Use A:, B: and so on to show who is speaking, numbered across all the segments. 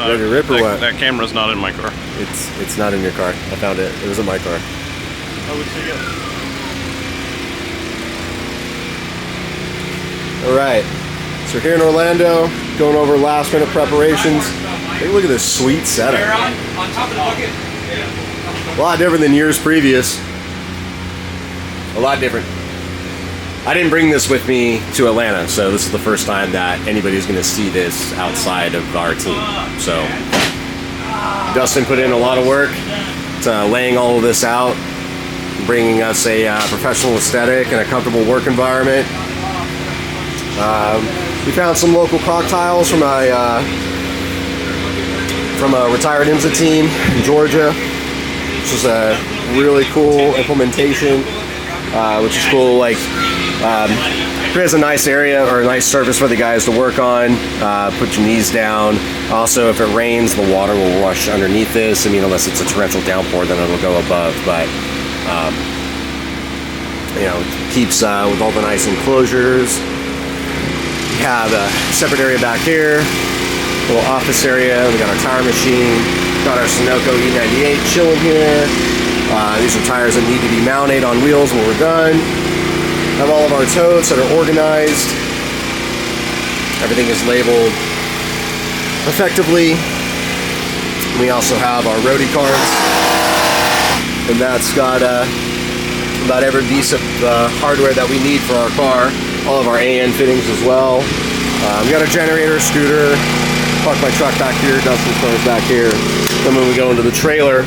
A: No,
B: ready to rip or what?
A: That camera's not in my car.
B: It's not in your car. I found it. It was in my car.
A: Oh, we see it.
B: All right. So we're here in Orlando, going over last minute preparations. Take a look at this sweet setup.
C: On top of the bucket.
B: A lot different than years previous. A lot different. I didn't bring this with me to Atlanta, so this is the first time that anybody's going to see this outside of our team. So Dustin put in a lot of work to laying all of this out, bringing us a professional aesthetic and a comfortable work environment. We found some local cocktails from a retired IMSA team in Georgia, which is a really cool implementation, which is cool. Like, creates a nice area or a nice surface for the guys to work on. Put your knees down. Also, if it rains, the water will rush underneath this. I mean, unless it's a torrential downpour, then it'll go above. But you know, it keeps with all the nice enclosures. We have a separate area back here, a little office area. We got our tire machine. Got our Sunoco E98 chilling here. These are tires that need to be mounted on wheels when we're done. Have all of our totes that are organized. Everything is labeled effectively. We also have our roadie cards, and that's got about every piece of hardware that we need for our car. All of our AN fittings as well. We got a generator, scooter. Park my truck back here. Dustin's car is back here. Then when we go into the trailer,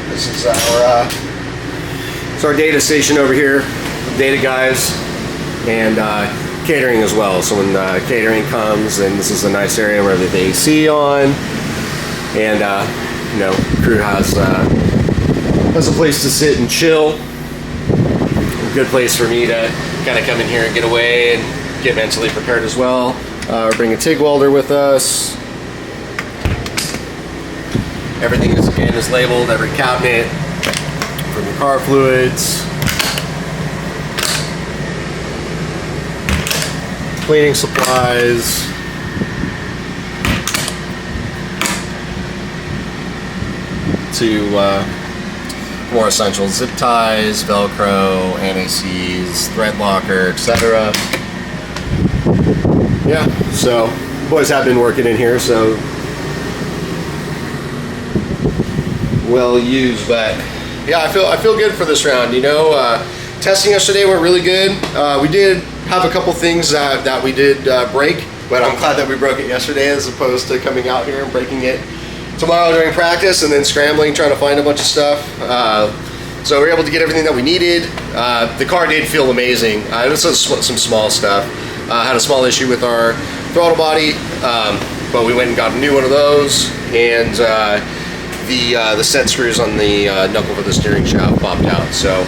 B: this is our data station over here. Data guys and catering as well. So when catering comes, and this is a nice area where the AC on, and you know, crew has a place to sit and chill. A good place for me to kind of come in here and get away and get mentally prepared as well. We're bringing a TIG welder with us. Everything is labeled, every cabinet, from the car fluids, cleaning supplies, to more essential zip ties, Velcro, anti-seize, thread locker, etc. Yeah, so boys have been working in here, so well used. But yeah, I feel good for this round. You know, testing yesterday went really good. We did have a couple things that we did break, but I'm glad that we broke it yesterday as opposed to coming out here and breaking it tomorrow during practice and then scrambling trying to find a bunch of stuff. So we were able to get everything that we needed. The car did feel amazing. It was some small stuff. Had a small issue with our throttle body, but we went and got a new one of those, and the set screws on the knuckle for the steering shaft popped out. So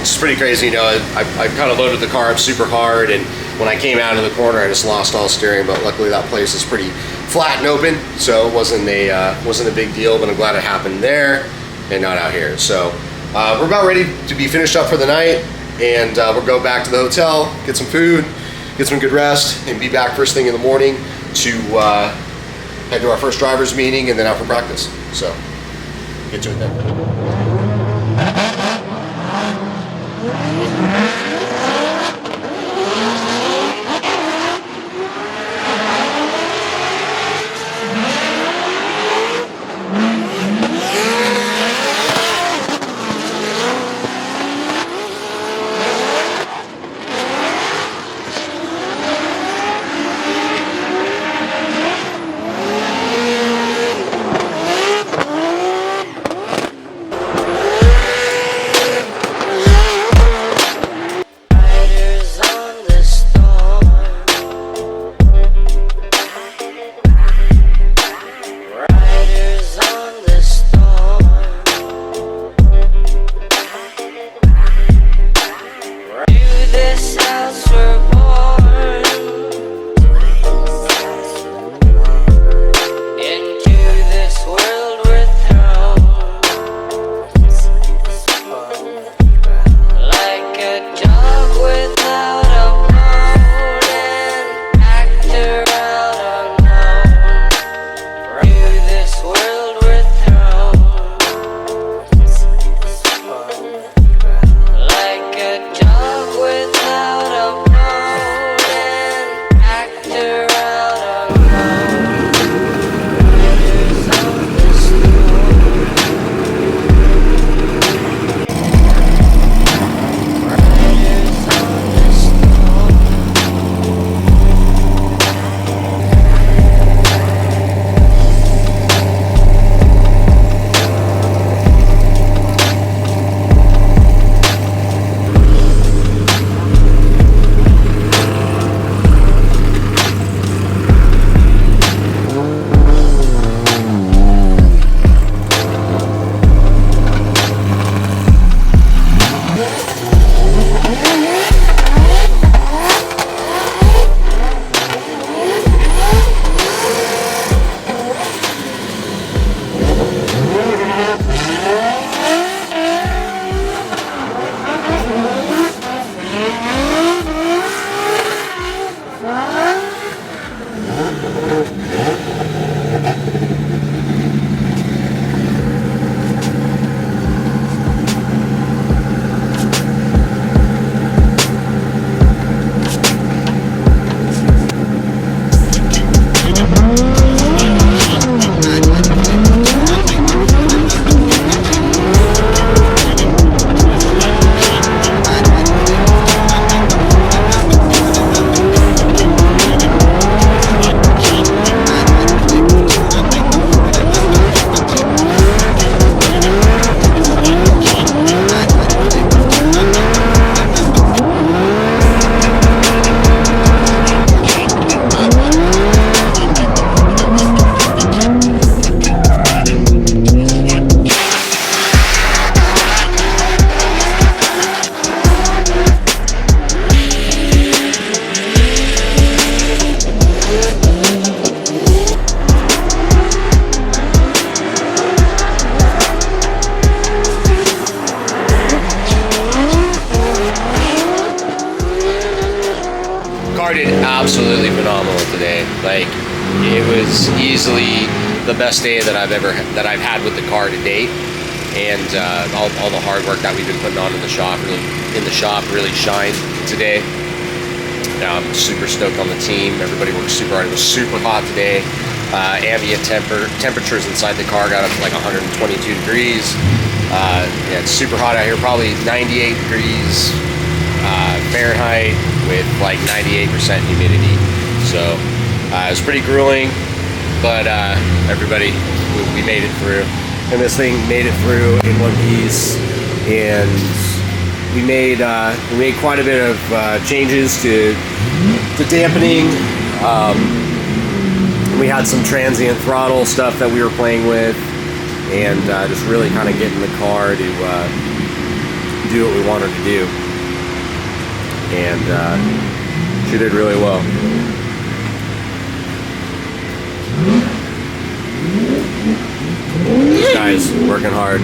B: it's pretty crazy. You know, I kind of loaded the car up super hard, and when I came out of the corner, I just lost all steering. But luckily, that place is pretty flat and open, so it wasn't a big deal. But I'm glad it happened there and not out here. So we're about ready to be finished up for the night, and we'll go back to the hotel, get some food, get some good rest, and be back first thing in the morning to head to our first driver's meeting and then out for practice. So get to it then. car did absolutely phenomenal today. Like, it was easily the best day that I've had with the car to date. And all the hard work that we've been putting on in the shop really shined today. I'm super stoked on the team. Everybody worked super hard. It was super hot today. Ambient temperatures inside the car got up to like 122 degrees. Yeah, it's super hot out here, probably 98 degrees Fahrenheit with like 98% humidity. So it was pretty grueling, but everybody, we made it through. And this thing made it through in one piece, and we made quite a bit of changes to dampening. We had some transient throttle stuff that we were playing with, and just really kind of getting the car to do what we wanted to do. And she did really well. This guy's working hard.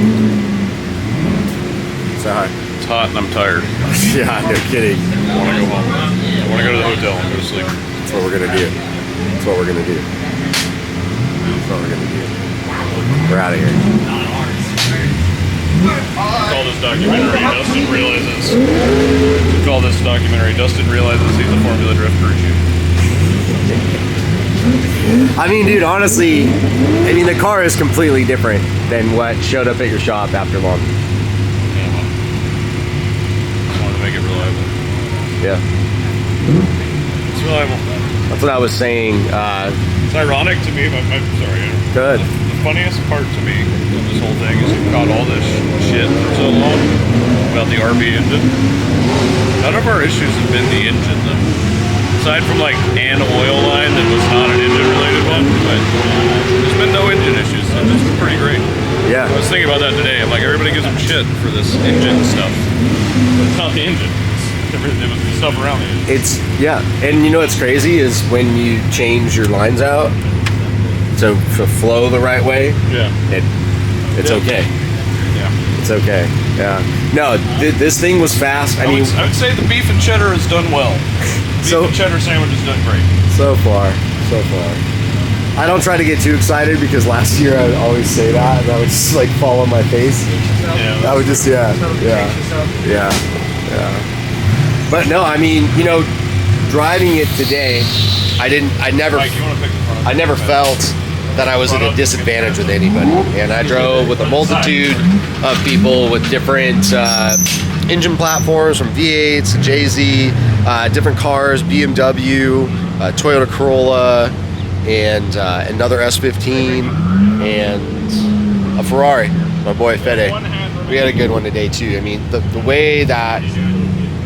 B: So hard.
A: It's hot and I'm tired.
B: Yeah, no kidding.
A: I want to go home. I want to go to the hotel and go to sleep.
B: That's what we're gonna do. That's what we're gonna do. That's what we're gonna do. We're out of here.
A: Call this documentary Dustin realizes. Call this documentary Dustin realizes he's a Formula Drift crew chief.
B: I mean, dude, honestly, I mean, the car is completely different than what showed up at your shop after long.
A: Yeah, well, I wanted to make it reliable.
B: Yeah.
A: It's reliable.
B: That's what I was saying.
A: It's ironic to me, but I'm sorry.
B: Good.
A: The funniest part to me of this whole thing is we've got all this shit for so long about the RB engine. None of our issues have been the engine, though. Aside from like an oil line that was not an engine related one, but there's been no engine issues. So it's been pretty great.
B: Yeah.
A: I was thinking about that today. I'm like, everybody gives them shit for this engine stuff. But it's not the engine. It was the stuff around the engine.
B: It's, yeah. And you know what's crazy is when you change your lines out to flow the right way,
A: yeah,
B: it's okay.
A: Yeah.
B: It's okay. Yeah. No, this thing was fast. I mean,
A: I would say the beef and cheddar has done well. Beef and cheddar sandwich has done great.
B: So far. I don't try to get too excited because last year I would always say that and I would just like fall on my face.
A: Yeah.
B: I would just, yeah. But no, I mean, you know, driving it today, I never felt that I was at a disadvantage with anybody. And I drove with a multitude of people with different engine platforms, from V8s to JZ, different cars, BMW, Toyota Corolla, and another S15, and a Ferrari, my boy Fede. We had a good one today too. I mean, the way that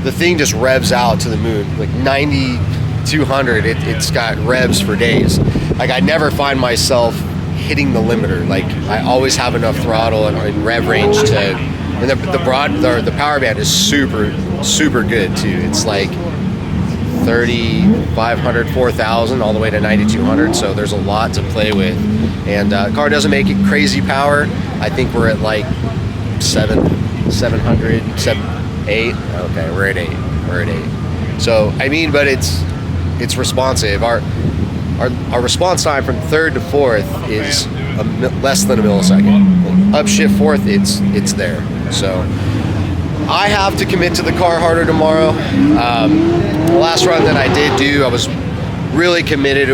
B: the thing just revs out to the moon, like 90-200, it's got revs for days. Like, I never find myself hitting the limiter. Like, I always have enough throttle and rev range to, and the power band is super good too. It's like 3,500, 4,000 all the way to 9,200. So there's a lot to play with, and the car doesn't make it crazy power. I think we're at like 700, 8. Okay, we're at 8. So I mean, but it's responsive. Our response time from 3rd to 4th is less than a millisecond. Upshift 4th, it's there. So I have to commit to the car harder tomorrow. The last run that I did do, I was really committed.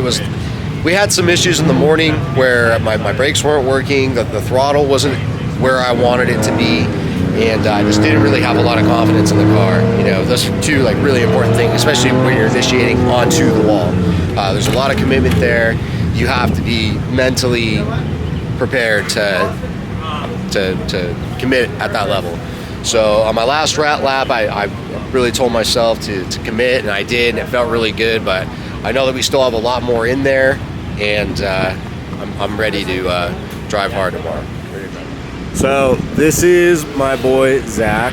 B: We had some issues in the morning where my brakes weren't working, the throttle wasn't where I wanted it to be, and I just didn't really have a lot of confidence in the car. You know, those are two like really important things, especially when you're initiating onto the wall. There's a lot of commitment there. You have to be mentally prepared to commit at that level. So on my last rat lap, I really told myself to commit, and I did, and it felt really good. But I know that we still have a lot more in there, and I'm ready to drive hard tomorrow. So this is my boy Zach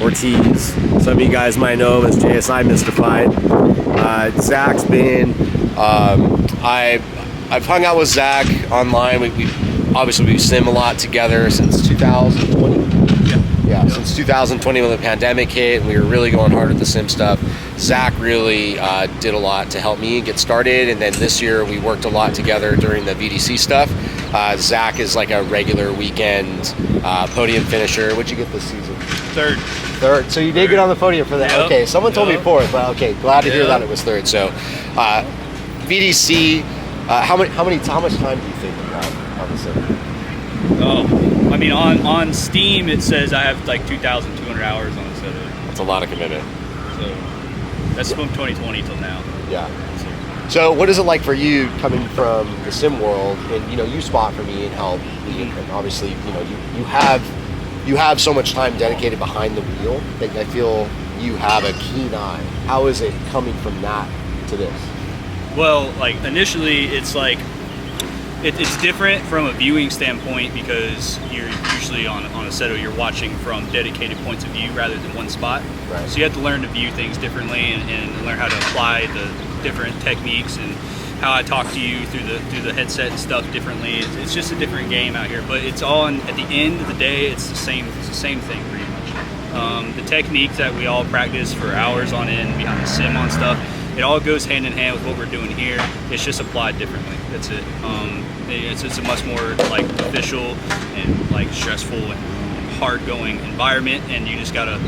B: Ortiz. Some of you guys might know him as JSI Mystified. Zach's been I've hung out with Zach online. We obviously sim a lot together since 2020. Yeah, since 2020 when the pandemic hit and we were really going hard with the sim stuff. Zach really did a lot to help me get started, and then this year we worked a lot together during the VDC stuff. Zach is like a regular weekend podium finisher. What'd you get this season? Third. So you did get on the podium for that. Yep. Okay, someone told me fourth, but okay, glad to hear that it was third. So VDC, how much time do you think you have on the sim?
C: Oh, I mean, on Steam it says I have like 2,200 hours on the set.
B: That's a lot of commitment.
C: So that's from 2020 till now.
B: Yeah. So what is it like for you coming from the sim world, and you spot for me and help me, and obviously you have so much time dedicated behind the wheel that I feel you have a keen eye. How is it coming from that to this?
C: Well, like initially it's like it's different from a viewing standpoint because you're usually on a set you're watching from dedicated points of view rather than one spot.
B: Right.
C: So you have to learn to view things differently and learn how to apply the different techniques and how I talk to you through the headset and stuff differently. It's just a different game out here, but it's all at the end of the day it's the same thing pretty much. The technique that we all practice for hours on end behind the sim on stuff, it all goes hand in hand with what we're doing here. It's just applied differently. That's it. It's a much more like official and like stressful and hard going environment, and you just gotta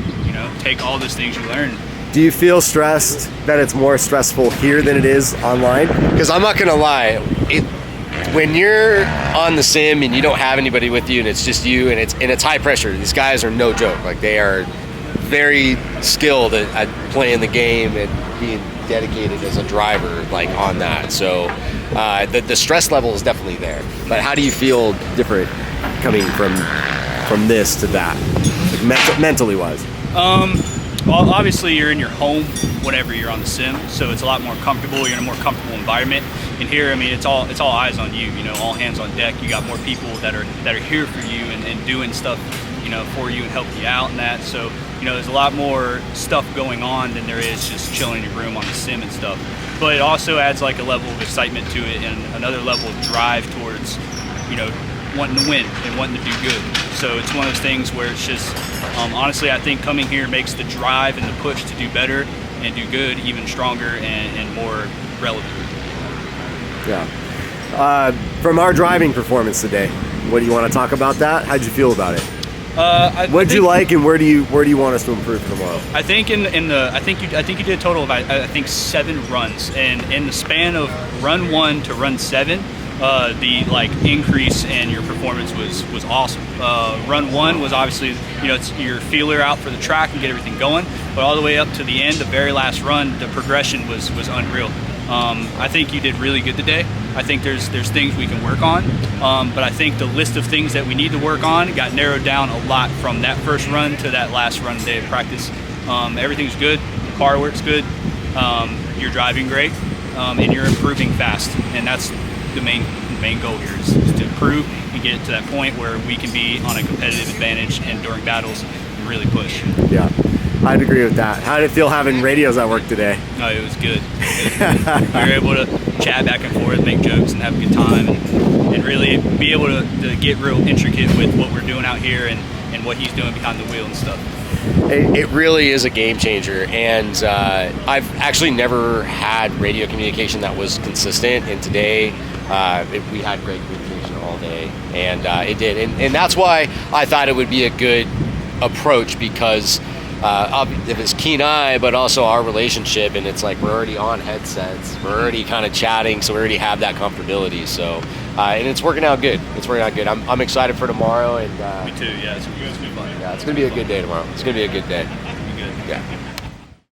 C: take all those things you learn.
B: Do you feel stressed that it's more stressful here than it is online? Because I'm not gonna lie, when you're on the sim and you don't have anybody with you and it's just you and it's high pressure. These guys are no joke. Like they are very skilled at playing the game and being dedicated as a driver like on that. So the stress level is definitely there. But how do you feel different coming from this to that, like mentally wise?
C: Well, obviously you're in your home whenever you're on the sim, so it's a lot more comfortable. You're in a more comfortable environment. And here, I mean, it's all eyes on you. All hands on deck. You got more people that are here for you and doing stuff, for you and helping you out and that. So, there's a lot more stuff going on than there is just chilling in your room on the sim and stuff. But it also adds like a level of excitement to it and another level of drive towards, wanting to win and wanting to do good. So it's one of those things where it's just, honestly, I think coming here makes the drive and the push to do better and do good even stronger and more relevant.
B: Yeah. From our driving performance today, what do you want to talk about that? How'd you feel about it? What did you like, and where do you want us to improve for tomorrow?
C: I think I think you did a total of I think 7 runs, and in the span of run 1 to run 7, the increase in your performance was awesome. Run 1 was obviously it's your feeler out for the track and get everything going, but all the way up to the end, the very last run, the progression was unreal. I think you did really good today. I think there's things we can work on, but I think the list of things that we need to work on got narrowed down a lot from that first run to that last run day of practice. Everything's good, the car works good, you're driving great, and you're improving fast, and that's the main goal here is to improve and get it to that point where we can be on a competitive advantage and during battles and really push.
B: Yeah. I'd agree with that. How did it feel having radios at work today?
C: No, it was good. We were able to chat back and forth, make jokes, and have a good time, and really be able to get real intricate with what we're doing out here and what he's doing behind the wheel and stuff.
B: It really is a game changer, and I've actually never had radio communication that was consistent, and today we had great communication all day, and it did. And that's why I thought it would be a good approach, because if it's keen eye, but also our relationship, and it's like we're already on headsets, we're already kind of chatting, so we already have that comfortability. So, and it's working out good. I'm excited for tomorrow, and
C: me too. Yeah, it's gonna be fun.
B: Yeah, it's gonna be a good day tomorrow. It's gonna be a good day.
C: Be good.
B: Yeah.